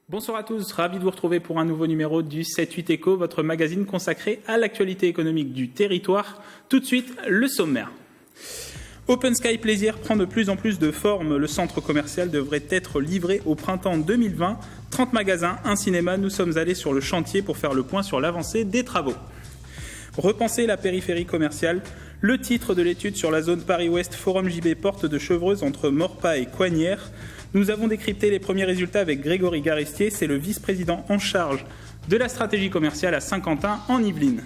Bonsoir à tous, ravi de vous retrouver pour un nouveau numéro du 7-8 Éco, votre magazine consacré à l'actualité économique du territoire. Tout de suite, le sommaire. Open Sky Plaisir prend de plus en plus de forme. Le centre commercial devrait être livré au printemps 2020. 30 magasins, un cinéma, nous sommes allés sur le chantier pour faire le point sur l'avancée des travaux. Repenser la périphérie commerciale, le titre de l'étude sur la zone Paris-Ouest Forum JB Porte de Chevreuse entre Maurepas et Coignières. Nous avons décrypté les premiers résultats avec Grégory Garistier, c'est le vice-président en charge de la stratégie commerciale à Saint-Quentin en Yvelines.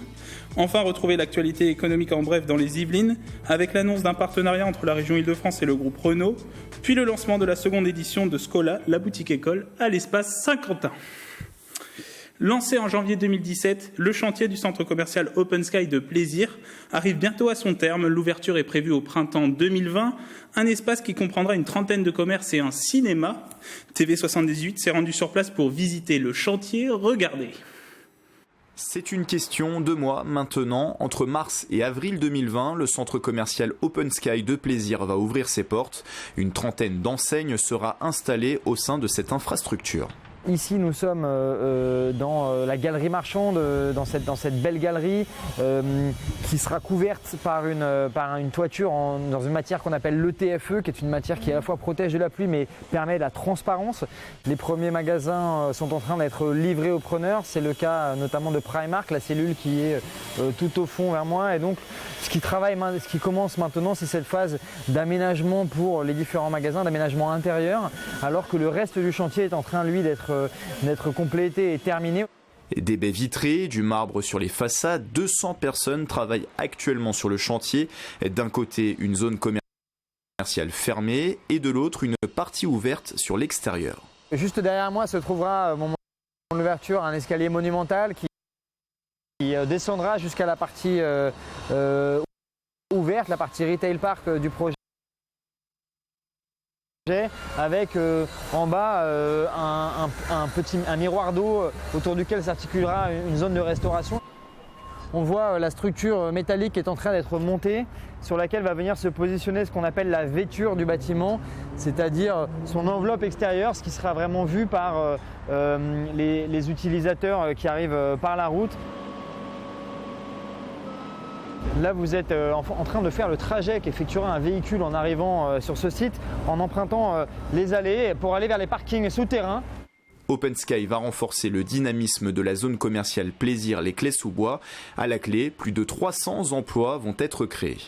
Enfin, retrouvez l'actualité économique en bref dans les Yvelines, avec l'annonce d'un partenariat entre la région Île-de-France et le groupe Renault, puis le lancement de la seconde édition de Scola, la boutique école, à l'espace Saint-Quentin. Lancé en janvier 2017, le chantier du centre commercial Open Sky de Plaisir arrive bientôt à son terme. L'ouverture est prévue au printemps 2020. Un espace qui comprendra une trentaine de commerces et un cinéma. TV78 s'est rendu sur place pour visiter le chantier. Regardez. C'est une question de mois maintenant. Entre mars et avril 2020, le centre commercial Open Sky de Plaisir va ouvrir ses portes. Une trentaine d'enseignes sera installée au sein de cette infrastructure. Ici, nous sommes dans la galerie marchande, dans cette belle galerie qui sera couverte par une toiture dans une matière qu'on appelle l'ETFE, qui est une matière qui à la fois protège de la pluie mais permet la transparence. Les premiers magasins sont en train d'être livrés aux preneurs. C'est le cas notamment de Primark, la cellule qui est tout au fond vers moi. Et donc, ce qui commence maintenant, c'est cette phase d'aménagement pour les différents magasins, d'aménagement intérieur, alors que le reste du chantier est en train, lui, d'être complété et terminé. Des baies vitrées, du marbre sur les façades, 200 personnes travaillent actuellement sur le chantier. D'un côté, une zone commerciale fermée et de l'autre, une partie ouverte sur l'extérieur. Juste derrière moi se trouvera, au moment de l'ouverture, un escalier monumental qui descendra jusqu'à la partie ouverte, la partie retail park du projet, avec en bas un miroir d'eau autour duquel s'articulera une zone de restauration. On voit la structure métallique qui est en train d'être montée, sur laquelle va venir se positionner ce qu'on appelle la vêture du bâtiment, c'est-à-dire son enveloppe extérieure, ce qui sera vraiment vu par les utilisateurs qui arrivent par la route. Là, vous êtes en train de faire le trajet qu'effectuera un véhicule en arrivant sur ce site, en empruntant les allées pour aller vers les parkings souterrains. Open Sky va renforcer le dynamisme de la zone commerciale Plaisir les Clés-sous-Bois. À la clé, plus de 300 emplois vont être créés.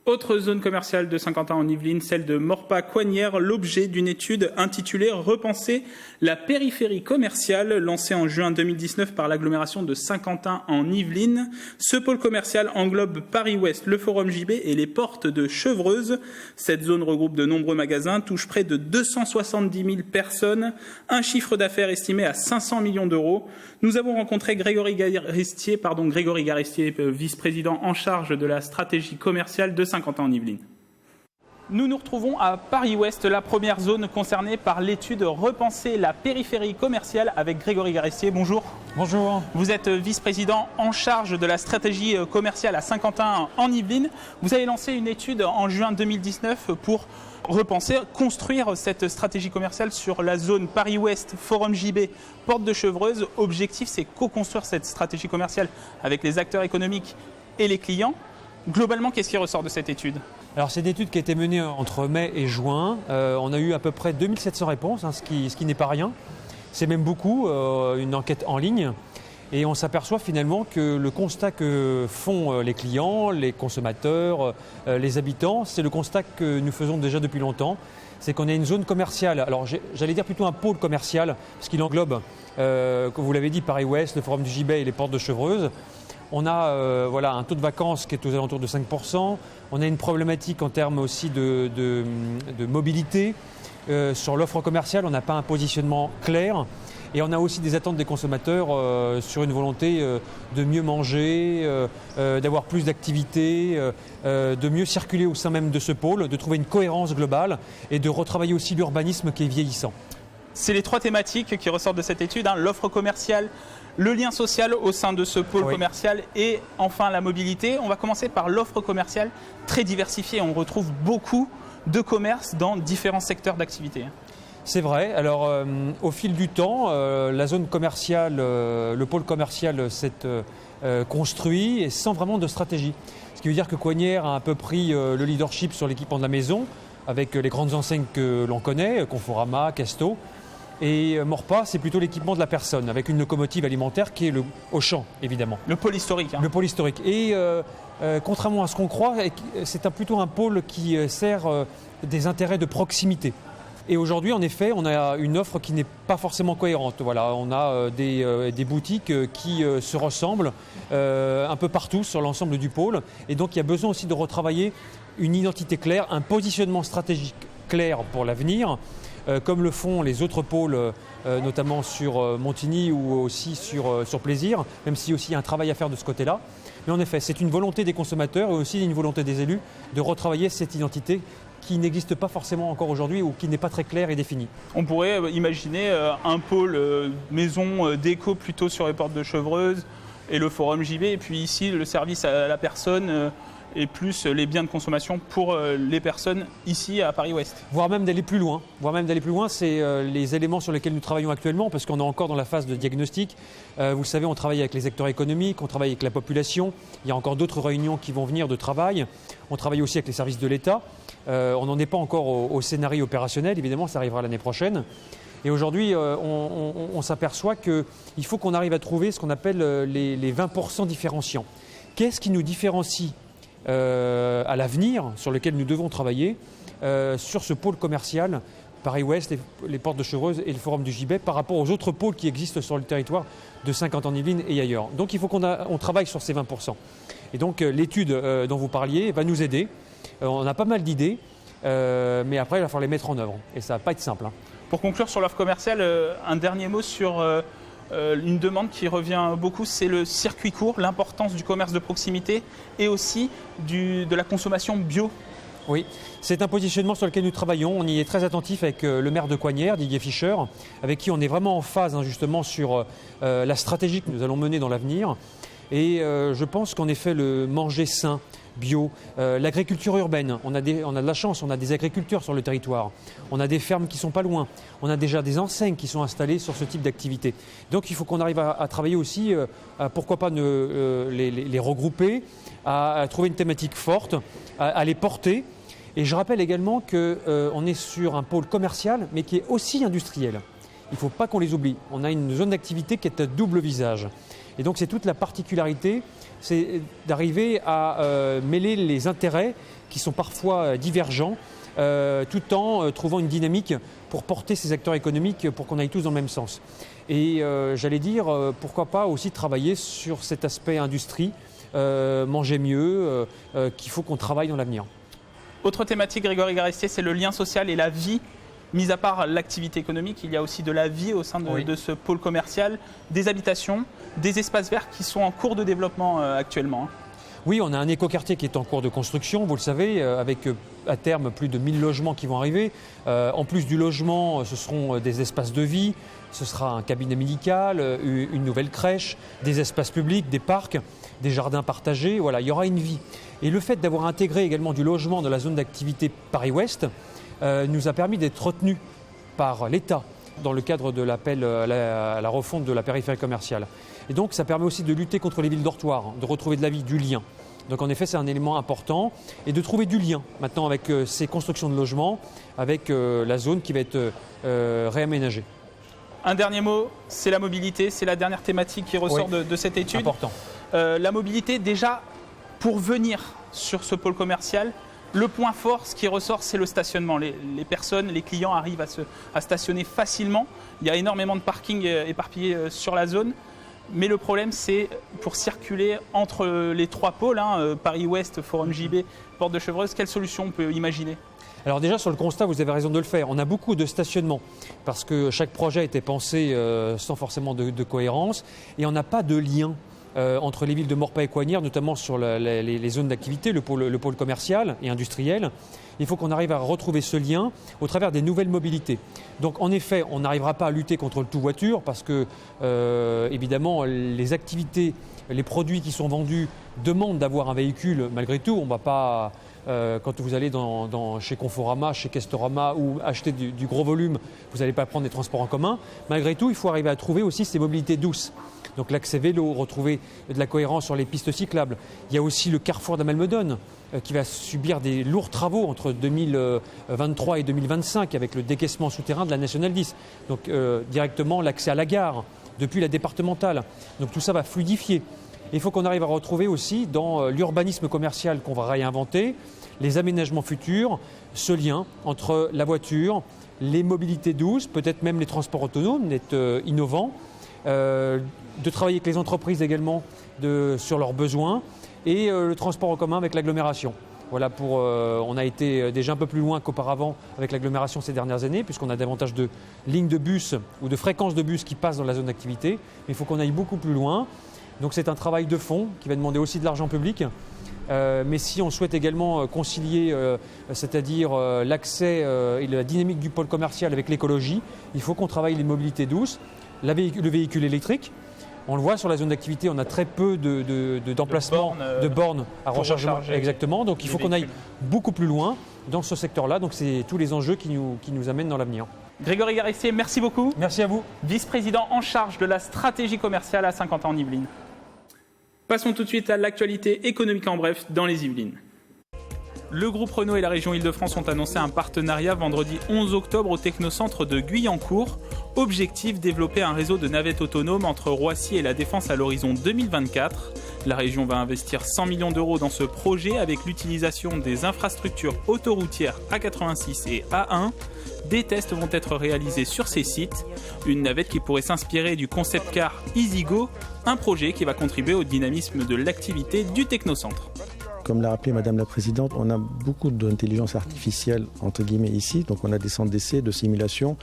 Autre zone commerciale de Saint-Quentin en Yvelines, celle de Maurepas-Coignières, l'objet d'une étude intitulée « Repenser la périphérie commerciale » lancée en juin 2019 par l'agglomération de Saint-Quentin en Yvelines. Ce pôle commercial englobe Paris-Ouest, le Forum JB et les portes de Chevreuse. Cette zone regroupe de nombreux magasins, touche près de 270 000 personnes, un chiffre d'affaires estimé à 500 millions d'euros. Nous avons rencontré Grégory Garistier, vice-président en charge de la stratégie commerciale de Saint-Quentin en Yvelines. Nous nous retrouvons à Paris-Ouest, la première zone concernée par l'étude Repenser la périphérie commerciale avec Grégory Garistier. Bonjour. Bonjour. Vous êtes vice-président en charge de la stratégie commerciale à Saint-Quentin en Yvelines. Vous avez lancé une étude en juin 2019 pour construire cette stratégie commerciale sur la zone Paris-Ouest, Forum JB, Porte de Chevreuse. Objectif, c'est co-construire cette stratégie commerciale avec les acteurs économiques et les clients. Globalement, qu'est-ce qui ressort de cette étude ? Alors, c'est une étude qui a été menée entre mai et juin. On a eu à peu près 2700 réponses, ce qui n'est pas rien. C'est même beaucoup, une enquête en ligne. Et on s'aperçoit finalement que le constat que font les clients, les consommateurs, les habitants, c'est le constat que nous faisons déjà depuis longtemps. C'est qu'on a une zone commerciale, alors j'allais dire plutôt un pôle commercial, parce qu'il englobe, comme vous l'avez dit, Paris-Ouest, le Forum du JB et les portes de Chevreuse. On a un taux de vacances qui est aux alentours de 5%. On a une problématique en termes aussi de mobilité. Sur l'offre commerciale, on n'a pas un positionnement clair. Et on a aussi des attentes des consommateurs sur une volonté de mieux manger, d'avoir plus d'activités, de mieux circuler au sein même de ce pôle, de trouver une cohérence globale et de retravailler aussi l'urbanisme qui est vieillissant. C'est les trois thématiques qui ressortent de cette étude, l'offre commerciale, le lien social au sein de ce pôle commercial et enfin la mobilité. On va commencer par l'offre commerciale très diversifiée. On retrouve beaucoup de commerces dans différents secteurs d'activité. C'est vrai. Alors, au fil du temps, la zone commerciale, le pôle commercial s'est construit et sans vraiment de stratégie. Ce qui veut dire que Coignières a un peu pris le leadership sur l'équipement de la maison, avec les grandes enseignes que l'on connaît, Conforama, Casto. Et Maurepas, c'est plutôt l'équipement de la personne, avec une locomotive alimentaire qui est le Auchan, évidemment. Le pôle historique. Le pôle historique. Et contrairement à ce qu'on croit, c'est plutôt un pôle qui sert des intérêts de proximité. Et aujourd'hui, en effet, on a une offre qui n'est pas forcément cohérente. Voilà, on a des boutiques qui se ressemblent un peu partout sur l'ensemble du pôle. Et donc, il y a besoin aussi de retravailler une identité claire, un positionnement stratégique clair pour l'avenir, comme le font les autres pôles, notamment sur Montigny ou aussi sur Plaisir, même s'il y a aussi un travail à faire de ce côté-là. Mais en effet, c'est une volonté des consommateurs et aussi une volonté des élus de retravailler cette identité qui n'existe pas forcément encore aujourd'hui ou qui n'est pas très claire et définie. On pourrait imaginer un pôle maison déco plutôt sur les portes de Chevreuse et le forum JB, et puis ici le service à la personne et plus les biens de consommation pour les personnes ici à Paris-Ouest. Voire même d'aller plus loin. C'est les éléments sur lesquels nous travaillons actuellement, parce qu'on est encore dans la phase de diagnostic. Vous le savez, on travaille avec les acteurs économiques, on travaille avec la population. Il y a encore d'autres réunions qui vont venir de travail. On travaille aussi avec les services de l'État. On n'en est pas encore au scénario opérationnel, évidemment, ça arrivera l'année prochaine. Et aujourd'hui, on s'aperçoit qu'il faut qu'on arrive à trouver ce qu'on appelle les 20% différenciants. Qu'est-ce qui nous différencie à l'avenir, sur lequel nous devons travailler, sur ce pôle commercial, Paris-Ouest, les portes de Chevreuse et le forum du Gibet, par rapport aux autres pôles qui existent sur le territoire de Saint-Quentin-en-Yvelines et ailleurs. Donc il faut qu'on travaille sur ces 20%. Et donc l'étude dont vous parliez va nous aider. On a pas mal d'idées, mais après il va falloir les mettre en œuvre. Et ça ne va pas être simple. Pour conclure sur l'offre commerciale, un dernier mot sur une demande qui revient beaucoup, c'est le circuit court, l'importance du commerce de proximité et aussi de la consommation bio. Oui, c'est un positionnement sur lequel nous travaillons. On y est très attentif avec le maire de Coignières, Didier Fischer, avec qui on est vraiment en phase justement sur la stratégie que nous allons mener dans l'avenir. Et je pense qu'en effet, le manger sain, bio, l'agriculture urbaine, on a de la chance, on a des agriculteurs sur le territoire, on a des fermes qui sont pas loin, on a déjà des enseignes qui sont installées sur ce type d'activité. Donc il faut qu'on arrive à travailler aussi, pourquoi pas les regrouper, à trouver une thématique forte, à les porter. Et je rappelle également qu'on est sur un pôle commercial, mais qui est aussi industriel. Il ne faut pas qu'on les oublie. On a une zone d'activité qui est à double visage. Et donc c'est toute la particularité, c'est d'arriver à mêler les intérêts qui sont parfois divergents, tout en trouvant une dynamique pour porter ces acteurs économiques pour qu'on aille tous dans le même sens. Et j'allais dire, pourquoi pas aussi travailler sur cet aspect industrie, manger mieux, qu'il faut qu'on travaille dans l'avenir. Autre thématique, Grégory Garestier, c'est le lien social et la vie. Mis à part l'activité économique, il y a aussi de la vie au sein de ce pôle commercial, des habitations, des espaces verts qui sont en cours de développement actuellement. Oui, on a un écoquartier qui est en cours de construction, vous le savez, avec à terme plus de 1000 logements qui vont arriver. En plus du logement, ce seront des espaces de vie, ce sera un cabinet médical, une nouvelle crèche, des espaces publics, des parcs, des jardins partagés. Voilà, il y aura une vie. Et le fait d'avoir intégré également du logement dans la zone d'activité Paris-Ouest nous a permis d'être retenus par l'État dans le cadre de l'appel à la refonte de la périphérie commerciale. Et donc ça permet aussi de lutter contre les villes dortoirs, de retrouver de la vie, du lien. Donc en effet c'est un élément important et de trouver du lien maintenant avec ces constructions de logements, avec la zone qui va être réaménagée. Un dernier mot, c'est la mobilité, c'est la dernière thématique qui ressort de cette étude. Important. La mobilité, déjà, pour venir sur ce pôle commercial, le point fort, ce qui ressort, c'est le stationnement. Les personnes, les clients arrivent à stationner facilement. Il y a énormément de parkings éparpillés sur la zone. Mais le problème, c'est pour circuler entre les trois pôles, Paris-Ouest, Forum JB, Porte de Chevreuse, quelle solution on peut imaginer ? Alors déjà sur le constat, vous avez raison de le faire. On a beaucoup de stationnements parce que chaque projet a été pensé sans forcément de cohérence et on n'a pas de lien entre les villes de Morpa et Coignères, notamment sur les zones d'activité, le pôle commercial et industriel. Il faut qu'on arrive à retrouver ce lien au travers des nouvelles mobilités. Donc en effet, on n'arrivera pas à lutter contre le tout-voiture parce que, évidemment, les activités, les produits qui sont vendus demandent d'avoir un véhicule malgré tout. On ne va pas, quand vous allez chez Conforama, chez Castorama ou acheter du gros volume, vous n'allez pas prendre des transports en commun. Malgré tout, il faut arriver à trouver aussi ces mobilités douces. Donc l'accès vélo, retrouver de la cohérence sur les pistes cyclables. Il y a aussi le carrefour d'Amalmodon qui va subir des lourds travaux entre 2023 et 2025 avec le décaissement souterrain de la Nationale 10. Donc directement l'accès à la gare depuis la départementale. Donc tout ça va fluidifier. Il faut qu'on arrive à retrouver aussi dans l'urbanisme commercial qu'on va réinventer, les aménagements futurs, ce lien entre la voiture, les mobilités douces, peut-être même les transports autonomes, d'être innovants. De travailler avec les entreprises également sur leurs besoins et le transport en commun avec l'agglomération. Voilà, on a été déjà un peu plus loin qu'auparavant avec l'agglomération ces dernières années puisqu'on a davantage de lignes de bus ou de fréquences de bus qui passent dans la zone d'activité. Mais il faut qu'on aille beaucoup plus loin. Donc c'est un travail de fond qui va demander aussi de l'argent public. Mais si on souhaite également concilier, c'est-à-dire l'accès et la dynamique du pôle commercial avec l'écologie, il faut qu'on travaille les mobilités douces, le véhicule électrique. On le voit sur la zone d'activité, on a très peu d'emplacements, de bornes à rechargement. Exactement, donc il faut qu'on aille beaucoup plus loin dans ce secteur-là. Donc c'est tous les enjeux qui nous amènent dans l'avenir. Grégory Garissier, merci beaucoup. Merci à vous. Vice-président en charge de la stratégie commerciale à Saint-Quentin-en-Yvelines. Passons tout de suite à l'actualité économique en bref dans les Yvelines. Le groupe Renault et la région Île-de-France ont annoncé un partenariat vendredi 11 octobre au technocentre de Guyancourt. Objectif, développer un réseau de navettes autonomes entre Roissy et la Défense à l'horizon 2024. La région va investir 100 millions d'euros dans ce projet avec l'utilisation des infrastructures autoroutières A86 et A1. Des tests vont être réalisés sur ces sites. Une navette qui pourrait s'inspirer du concept car EasyGo, un projet qui va contribuer au dynamisme de l'activité du technocentre. Comme l'a rappelé Madame la Présidente, on a beaucoup d'intelligence artificielle entre guillemets ici, donc on a des centres d'essai, de simulation.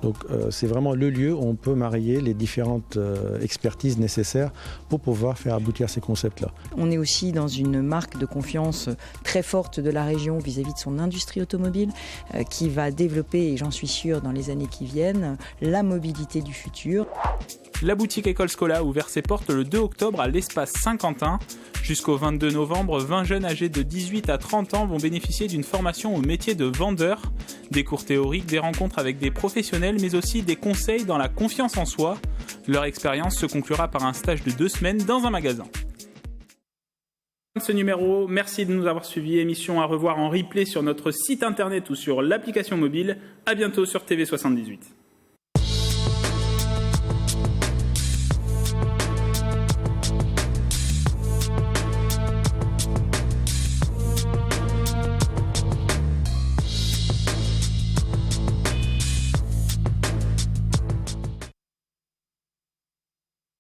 Donc c'est vraiment le lieu où on peut marier les différentes expertises nécessaires pour pouvoir faire aboutir ces concepts-là. On est aussi dans une marque de confiance très forte de la région vis-à-vis de son industrie automobile qui va développer, et j'en suis sûre dans les années qui viennent, la mobilité du futur. La boutique École Scola a ouvert ses portes le 2 octobre à l'espace Saint-Quentin. Jusqu'au 22 novembre, 20 jeunes âgés de 18 à 30 ans vont bénéficier d'une formation au métier de vendeur. Des cours théoriques, des rencontres avec des professionnels, mais aussi des conseils dans la confiance en soi. Leur expérience se conclura par un stage de 2 semaines dans un magasin. Ce numéro, merci de nous avoir suivis. Émission à revoir en replay sur notre site internet ou sur l'application mobile. À bientôt sur TV78.